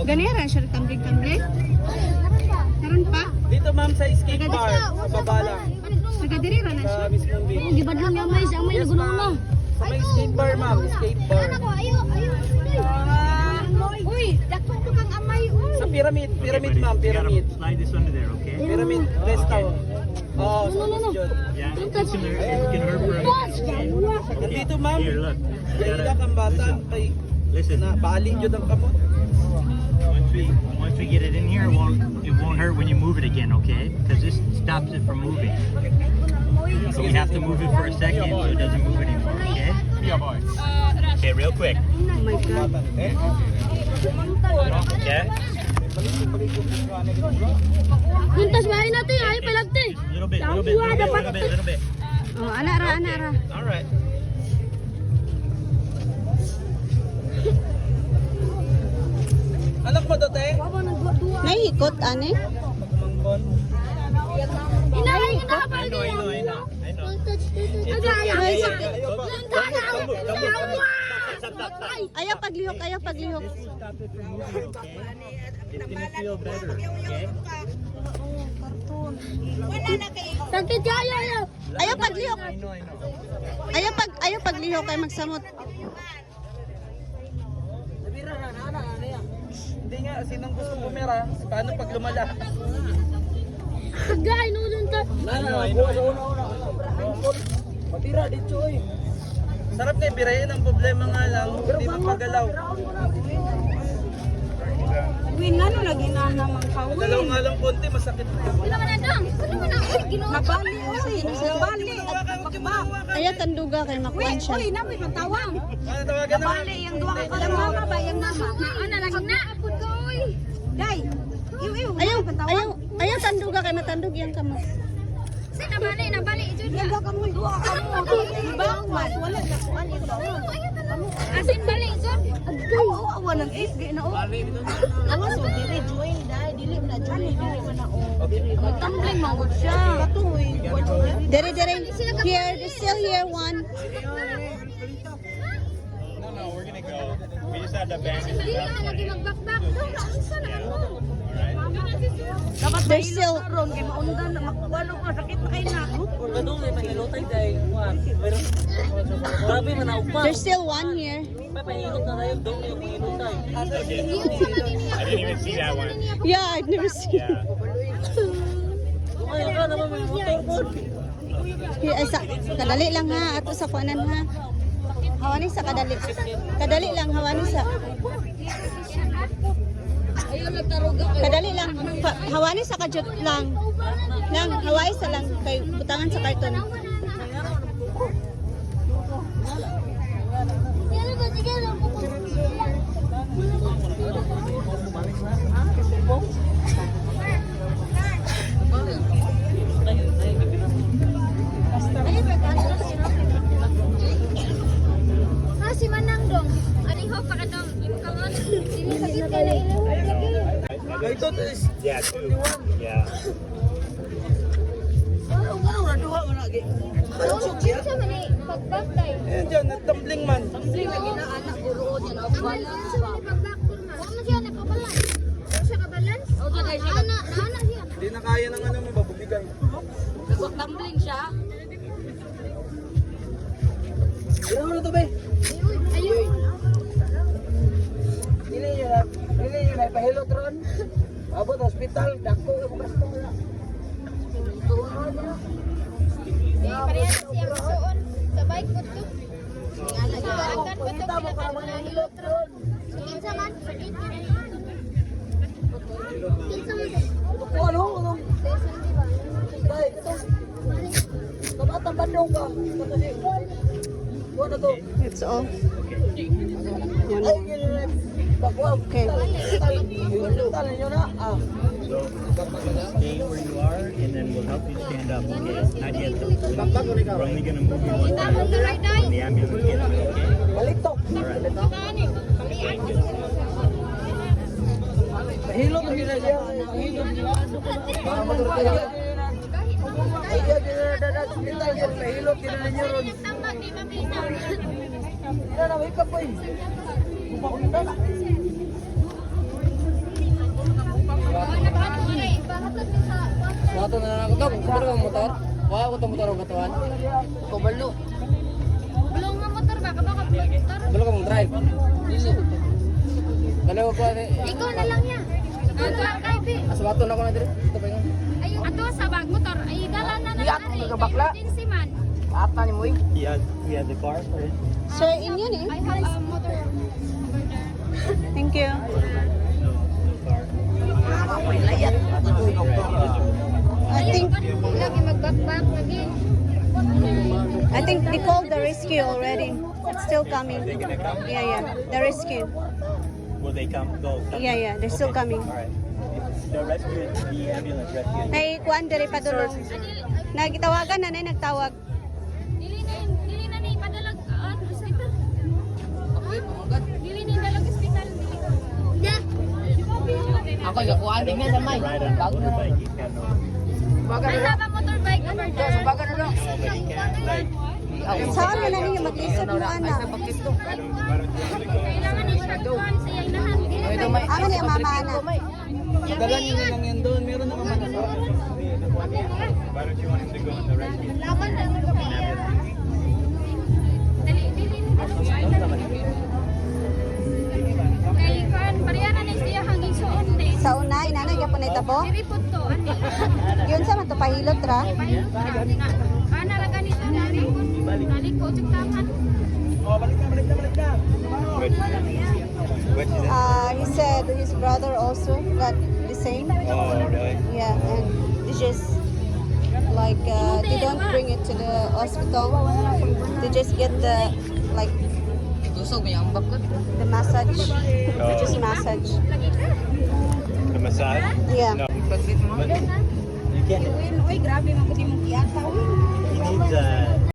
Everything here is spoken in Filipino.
Ganira siya tumbling-tumbling. Karon pa. Dito ma'am sa skate bar, baba lang. Nagadirira na siya. Sa mismong beach. Di ba doon yung may sa may Yes ma'am. Sa may skate bar ma'am, skate bar. Ayo. Uy, dako ko kang amay. Sa pyramid ma'am, pyramid. Slide this under there, okay? Pyramid resto. Oh, no. Yeah, it's in there. You can hurt for a minute. Dito ma'am. Here, look. You Kaya gotta- kang bata kay Listen. na bali jud ang kamot. Once we get it in here, it won't hurt when you move it again, okay? Because this stops it from moving. So we have to move it for a second so it doesn't move anymore, okay? Okay, real quick. Oh my God. Okay? Puntas bahay natin, ay palagte. Little bit. Oh, ana ra. All right. Anak mo to te? Nahikot ani? Mangbon. Inahay na I know. Ayaw paglihok. Stop it from moving, okay? It's gonna feel better, okay? Sakit kaya. Ayaw paglihok. I know. Ayaw paglihok kay magsamot. Hindi nga, sinong gusto bumira? Paano pag lumala? Gay no dun ta. Matira dito eh. Sarap na ibirayin, ang problema nga lang, hindi magpagalaw. Win ano lagi na naman ka. Magalaw nga lang konti, masakit. Nabali Nabali. Ayaw tanduga kay makuan siya. Ano tawagan na? Yung duwa ka lang mama ba yung mama? Ano lagi na apod ko oy. Gay. Ayaw tanduga kay matandog yang kamo. Nabali jud. Yaga ka mo duwa ka mo. Bawal wala na kuan yung bawal. Asin bali jud. Awa nang is gay na o. Awa so dili join dai dili na join dili man na o. Tumbling mangod siya. Katuy. Dere here still here one. No, we're gonna go. We just have to abandon it. There's still ron kay maundan na makuwalo ka sakit na kay na. Gadong may mahilotay dahil pero grabe man ako pa. there's still one here. May mahilot na tayo, dong yung mahilotay. I didn't even see that one. Yeah, I've never seen. Yeah. Kumaya ka naman may motor po. Here, ay, kadali lang ha, ato sa kuanan ha. Hawani sa kadali. Kadali lang, hawani sa. Kadali lang. Hawani sa kajut lang. Lang, hawai sa lang. Kay butangan sa karton. Si Manang dong. Aning ho pa ka dong. Imo ka on. Sini sakit kay na ilaw. Ito is Yeah, two. Yeah. Sa man ni pagbakay. Ayan dyan, nagtumbling man. Tumbling lagi na anak guruon yan og Wala wala. sa man ni pagbakay man. Wala siya nakabalance. Wala siya kabalance. Ana siya. Hindi na kaya ng ano mo, babubigay. Nagtumbling siya. Ano mo na to, be? Ayun. Dili yun na, pahilot ron. Abot hospital, dako, bukas to. Parehas siya suon sa bike ko to. Nagkarakan ko to pinakan na hilot ron. Kinsa man sakit. Kinsa man. Ano? Dahil, ito. Tamatang bandong ka. Buwan na to. It's all. Ay, yun. Bakwag. Okay. Tala nyo na. So, stay where you are, and then we'll help you stand up, okay? Not yet, though. We're only gonna move you one time when the ambulance gets here, okay? Balik to. Alright. Mahilot na nila siya. Mahilot nila. Para matutulog. Ay, yun na hospital yan. Mahilot nila niyo ron. Tama di mabina. Wala na, wake up boy. Bupakunda na. Suwato na lang ako to. Kumalo ang motor. Wala ako itong motor ang batuan. Kumalo. Belum nga motor ba? Kabaka motor? Dalo ka mong drive. Dili. Dalawa ko. Ikaw na lang yan. Ato ang kaibi. Suwato na ako na dito. Ito pa yun. Ayun, ato sa bag motor. Ay, dala na na. Iyak, nagkabakla. Emergency man. Ata ni Moy. He has the car for it. Sir, in yun eh. I have a motor over there. Thank you. Lagi mag-backpack lagi. I think they called the rescue already. It's still coming. Yeah. The rescue. Will they come? Go. Yeah. They're still coming. All right. The rescue, the ambulance rescue. Nay kuan diri padulong. Nagitawagan na nagtawag. Dili na ni padalag hospital. Dili ni dalag hospital. Ako yung kuhaan din nga sa may. Ride on a motorbike. He's got no. I have a motorbike over there. Baga na lang. But he can't like. Saan na ninyo mag-isip mo anak? Kailangan ni siya kuhan sa iyang lahat. Ano niya mama anak? Dala niyo na lang yan doon. Meron naman man. Why don't you want him to go in the rescue? Laban na ng Dili. Kay kuhan, pareha na ni siya hanggang suon din. Sa una, inanay ka po na itabo? Diripot to, ani. Yun sa man to pahilot ra. Ana ra ganito nalikot yung taman. Which is it? He said his brother also got the same. Oh, really? Yeah, and they just like they don't bring it to the hospital. They just get the like Tusog mo yung ambak ko. the massage. They just massage. The massage? Yeah. No. Paglit mo. But you can't. Uy, grabe man ko di mo kiyata. He needs